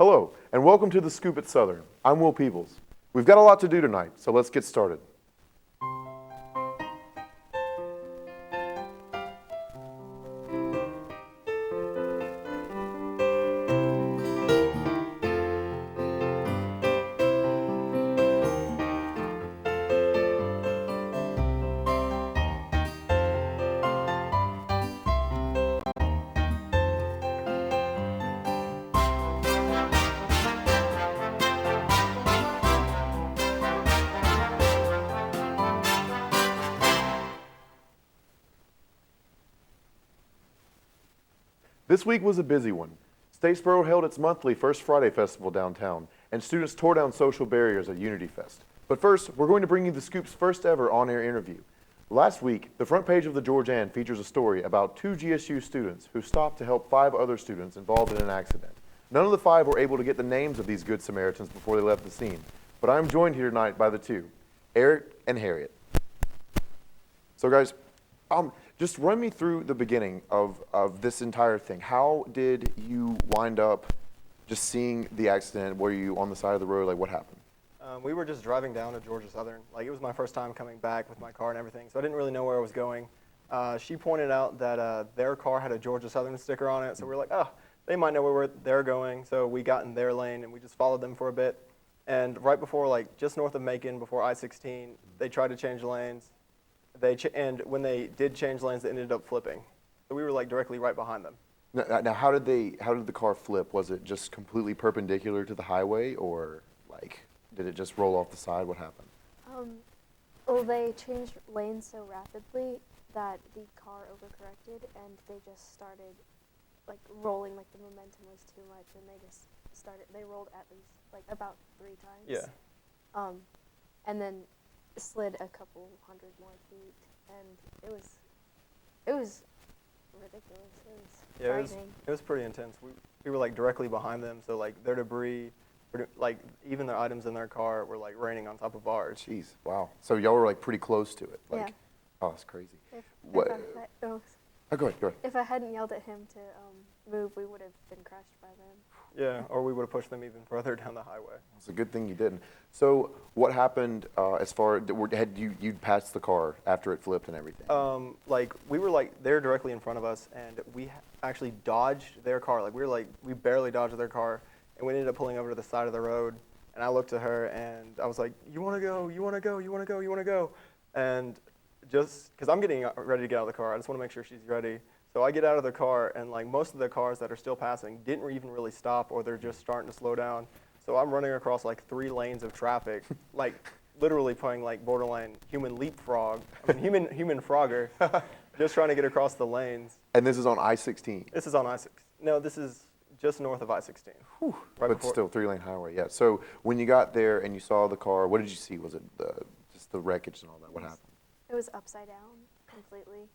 Hello, and welcome to The Scoop at Southern. I'm Will Peebles. We've got a lot to do tonight, so let's get started. This week was a busy one. Statesboro held its monthly First Friday Festival downtown, and students tore down social barriers at Unity Fest. But first, we're going to bring you the Scoop's first ever on-air interview. Last week, the front page of the Georgian features a story about 2 GSU students who stopped to help 5 other students involved in an accident. None of the 5 were able to get the names of these good Samaritans before they left the scene, but I'm joined here tonight by the 2, Eric and Harriet. So guys, just run me through the beginning of this entire thing. How did you wind up just seeing the accident? Were you on the side of the road? Like, what happened? We were just driving down to Georgia Southern. Like, it was my first time coming back with my car and everything, so I didn't really know where I was going. She pointed out that their car had a Georgia Southern sticker on it, so we were like, oh, they might know where they're going. So we got in their lane, and we just followed them for a bit. And right before, like, just north of Macon, before I-16, they tried to change lanes. And when they did change lanes, they ended up flipping. So we were like directly right behind them. Now, how did the car flip? Was it just completely perpendicular to the highway, or like did it just roll off the side? What happened? Well, they changed lanes so rapidly that the car overcorrected, and they just started like rolling. Like the momentum was too much, and they rolled at least like about 3 times. Yeah. And then slid a couple hundred more feet, and it was ridiculous. It was frightening. It was pretty intense. We were like directly behind them, so like their debris, like even their items in their car were like raining on top of ours. Jeez, wow. So y'all were like pretty close to it. Like, Yeah. Oh, it's crazy. Go ahead. If I hadn't yelled at him to move, we would have been crushed by them. Yeah, or we would have pushed them even further down the highway. It's a good thing you didn't. So what happened as far had you passed the car after it flipped and everything? Like we were like they're directly in front of us, and we actually dodged their car. Like we barely dodged their car, and we ended up pulling over to the side of the road. And I looked at her, and I was like, "You want to go? You want to go? You want to go? You want to go?" And just because I'm getting ready to get out of the car, I just want to make sure she's ready. So I get out of the car, and like most of the cars that are still passing didn't even really stop, or they're just starting to slow down. So I'm running across like 3 lanes of traffic, like literally playing like borderline human leapfrog, human Frogger, just trying to get across the lanes. And this is on I-16? This is on I-16. No, this is just north of I-16. Whew. But still 3-lane highway, yeah. So when you got there and you saw the car, what did you see? Was it just the wreckage and all that? What happened? It was upside down completely.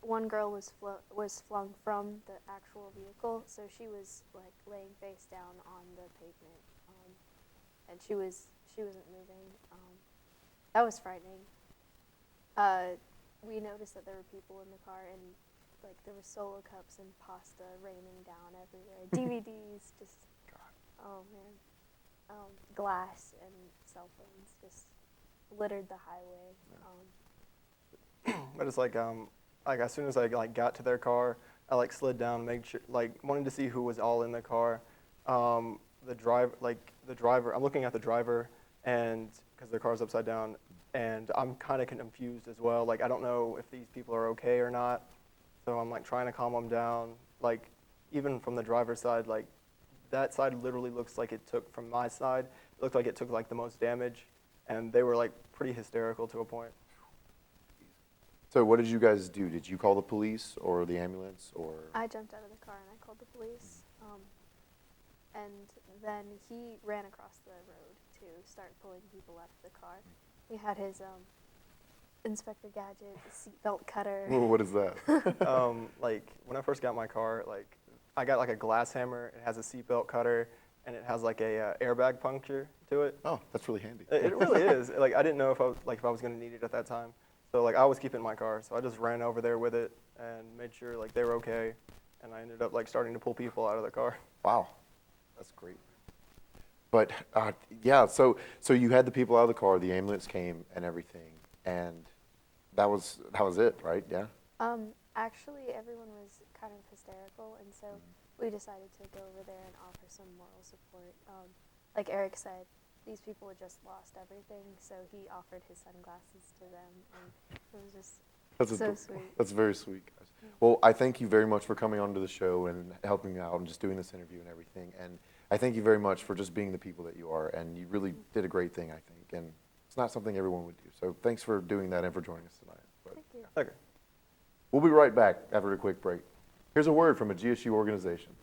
One girl was flung from the actual vehicle, so she was like laying face down on the pavement, and she wasn't moving. That was frightening. We noticed that there were people in the car, and like there were Solo cups and pasta raining down everywhere, DVDs, just oh man, glass and cell phones just littered the highway. But it's like as soon as I like got to their car, I like slid down, made sure, like wanted to see who was all in the car. The driver, I'm looking at the driver, and because their car's upside down, and I'm kind of confused as well. Like I don't know if these people are okay or not, so I'm like trying to calm them down. Like even from the driver's side, like that side literally looks like it took from my side. It looked like it took like the most damage, and they were like pretty hysterical to a point. So what did you guys do? Did you call the police or the ambulance, or? I jumped out of the car and I called the police, and then he ran across the road to start pulling people out of the car. He had his Inspector Gadget seatbelt cutter. Well, what is that? Like when I first got my car, like I got like a glass hammer. It has a seatbelt cutter, and it has like a airbag puncture to it. Oh, that's really handy. It really is. Like I didn't know if I was going to need it at that time. So like I was keeping my car, so I just ran over there with it and made sure like they were okay. and I ended up like starting to pull people out of the car. Wow, that's great. But yeah, so you had the people out of the car, the ambulance came and everything, and that was it, right? Yeah. Actually, everyone was kind of hysterical, and so we decided to go over there and offer some moral support. Like Eric said, these people had just lost everything, so he offered his sunglasses to them, and it was just so sweet. That's very sweet, guys. Well, I thank you very much for coming onto the show and helping me out and just doing this interview and everything. And I thank you very much for just being the people that you are. And you really did a great thing, I think. And it's not something everyone would do. So thanks for doing that and for joining us tonight. But Thank you. Okay. we'll be right back after a quick break. Here's a word from a GSU organization.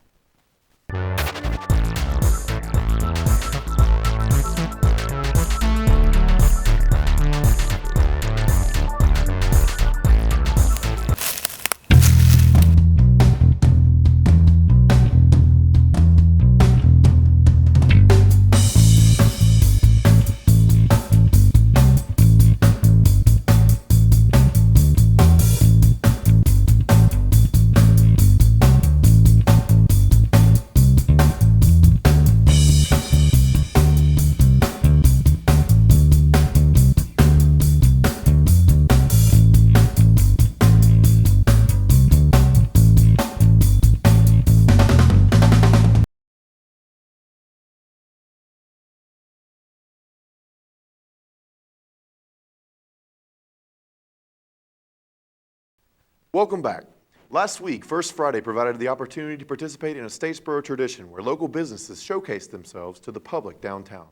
Welcome back. Last week, First Friday provided the opportunity to participate in a Statesboro tradition where local businesses showcase themselves to the public downtown.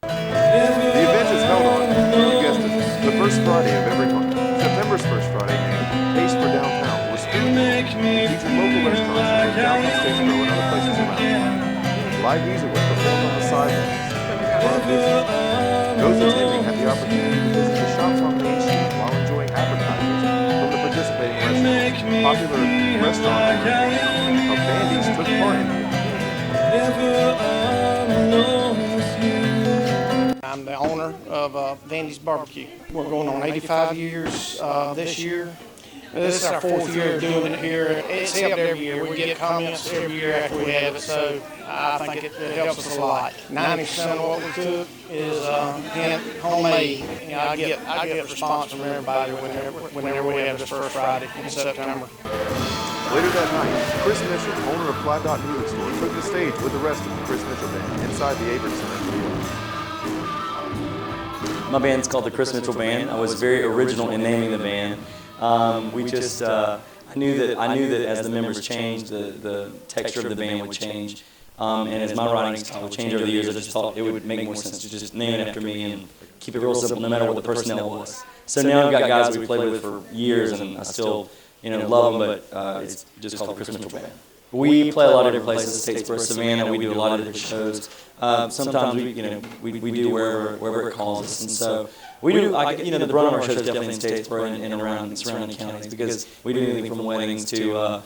The event is held on, you guessed it, the first Friday of every month. September's First Friday, named Taste for Downtown, was featured local restaurants in both downtown Statesboro and other places around town. Live music was performed on the sidewalks in front of business. Those attending had the opportunity to visit the shops on Main Street while enjoying appetizers from the participating restaurants. Popular restaurant owners of Bandy's took part in the event. I'm the owner of Vandy's Barbecue. We're going on 85 years this year. This is our fourth year of doing it here. It's helped every year. We get comments every year after we have it, so I think it helps us a lot. 90% of what we cook is homemade. You know, I get response from everybody whenever we have this First Friday in September. Later that night, Chris Mitchell, owner of Flat Dot Music Store, took the stage with the rest of the Chris Mitchell Band inside the Avery Center studio. My band's called the Chris Mitchell Band. I was very original in naming the band. I knew that as the members changed, the texture of the band would change. And as my writing style would change over the years, I just thought it would make more sense to just name it after me and keep it real simple no matter what the personnel was. So now I've got guys we played with for years and I still love them, but it's just called the Chris Mitchell Band. We play a lot of different places, Statesboro, Savannah. We do a lot of different shows. Sometimes we do wherever it calls us, and so we do. The brunt of our shows definitely in Statesboro and around surrounding counties because we do anything from weddings to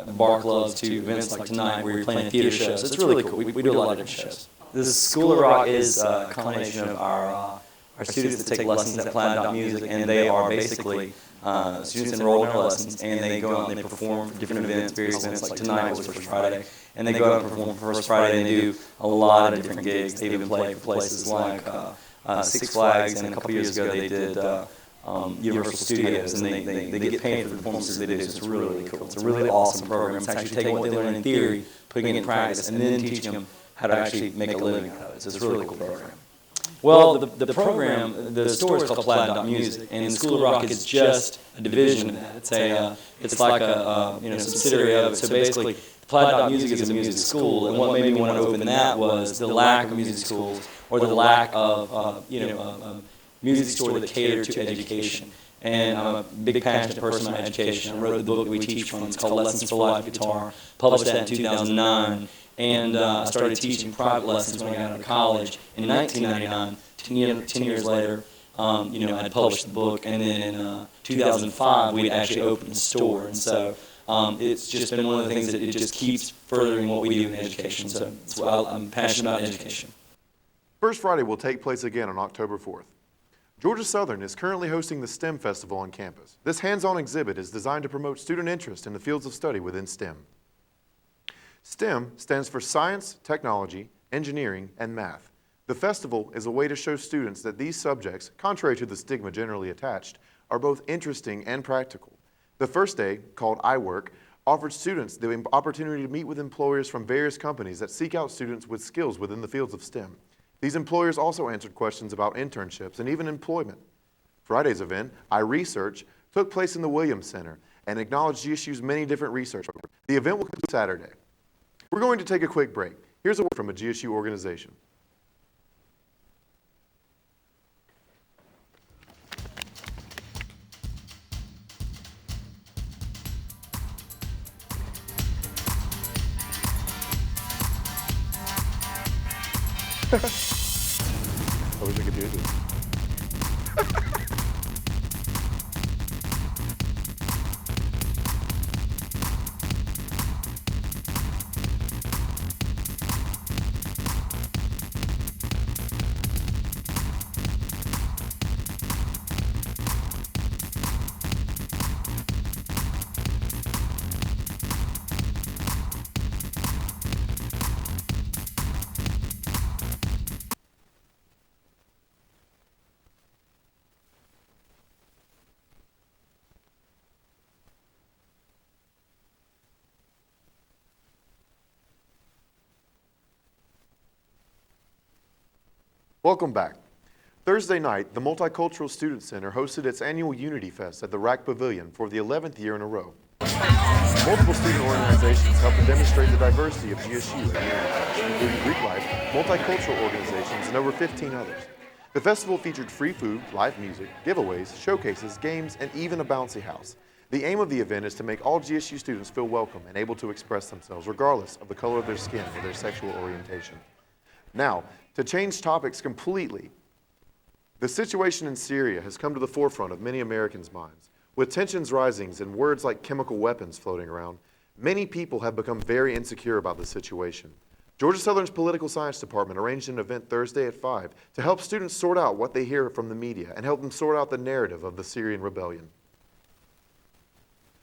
bar clubs to events like tonight where you're playing a theater show. So it's really cool. We do a lot of different shows. The School of Rock is a combination of our students that take lessons at Flat Dot Music, and they are basically students enrolled in our lessons, and they go out and they perform for different events, various events, like tonight was First Friday, and they go out and perform for First Friday, and they do a lot of different gigs. They even play for places like Six Flags, and a couple years ago they did Universal Studios, and they get paid for the performances they do, so it's really, really cool. It's a really awesome program. It's actually taking what they learn in theory, putting it in practice, and then teaching them how to actually make a living out of it. So it's a really cool program. Well, the program, the store is called Flat Dot Music, and the School of Rock is just a division of that. It's like a subsidiary of it. So basically, Flat Dot Music is a music school, and what made me want to open that was the lack of music schools or the lack of a music store that catered to education. And I'm a big passionate person about education. I wrote the book that we teach from. It's called Lessons for Life Guitar. Published that in 2009. And I started teaching private lessons when I got out of college in 1999. 10 years later, I had published the book, and then in 2005, we actually opened the store. And so it's just been one of the things that it just keeps furthering what we do in education. So that's why I'm passionate about education. First Friday will take place again on October 4th. Georgia Southern is currently hosting the STEM Festival on campus. This hands-on exhibit is designed to promote student interest in the fields of study within STEM. STEM stands for Science, Technology, Engineering, and Math. The festival is a way to show students that these subjects, contrary to the stigma generally attached, are both interesting and practical. The first day, called iWork, offered students the opportunity to meet with employers from various companies that seek out students with skills within the fields of STEM. These employers also answered questions about internships and even employment. Friday's event, iResearch, took place in the Williams Center and acknowledged GSU's many different research programs. The event will conclude Saturday. We're going to take a quick break. Here's a word from a GSU organization. I wish I could do this. Welcome back. Thursday night, the Multicultural Student Center hosted its annual Unity Fest at the RAC Pavilion for the 11th year in a row. Multiple student organizations helped to demonstrate the diversity of GSU at Unity Fest, including Greek Life, multicultural organizations, and over 15 others. The festival featured free food, live music, giveaways, showcases, games, and even a bouncy house. The aim of the event is to make all GSU students feel welcome and able to express themselves regardless of the color of their skin or their sexual orientation. Now, to change topics completely, the situation in Syria has come to the forefront of many Americans' minds. With tensions rising and words like chemical weapons floating around, many people have become very insecure about the situation. Georgia Southern's Political Science Department arranged an event Thursday at 5 to help students sort out what they hear from the media and help them sort out the narrative of the Syrian rebellion.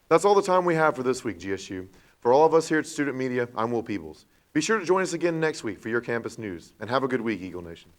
That's all the time we have for this week, GSU. For all of us here at Student Media, I'm Will Peebles. Be sure to join us again next week for your campus news, and have a good week, Eagle Nation.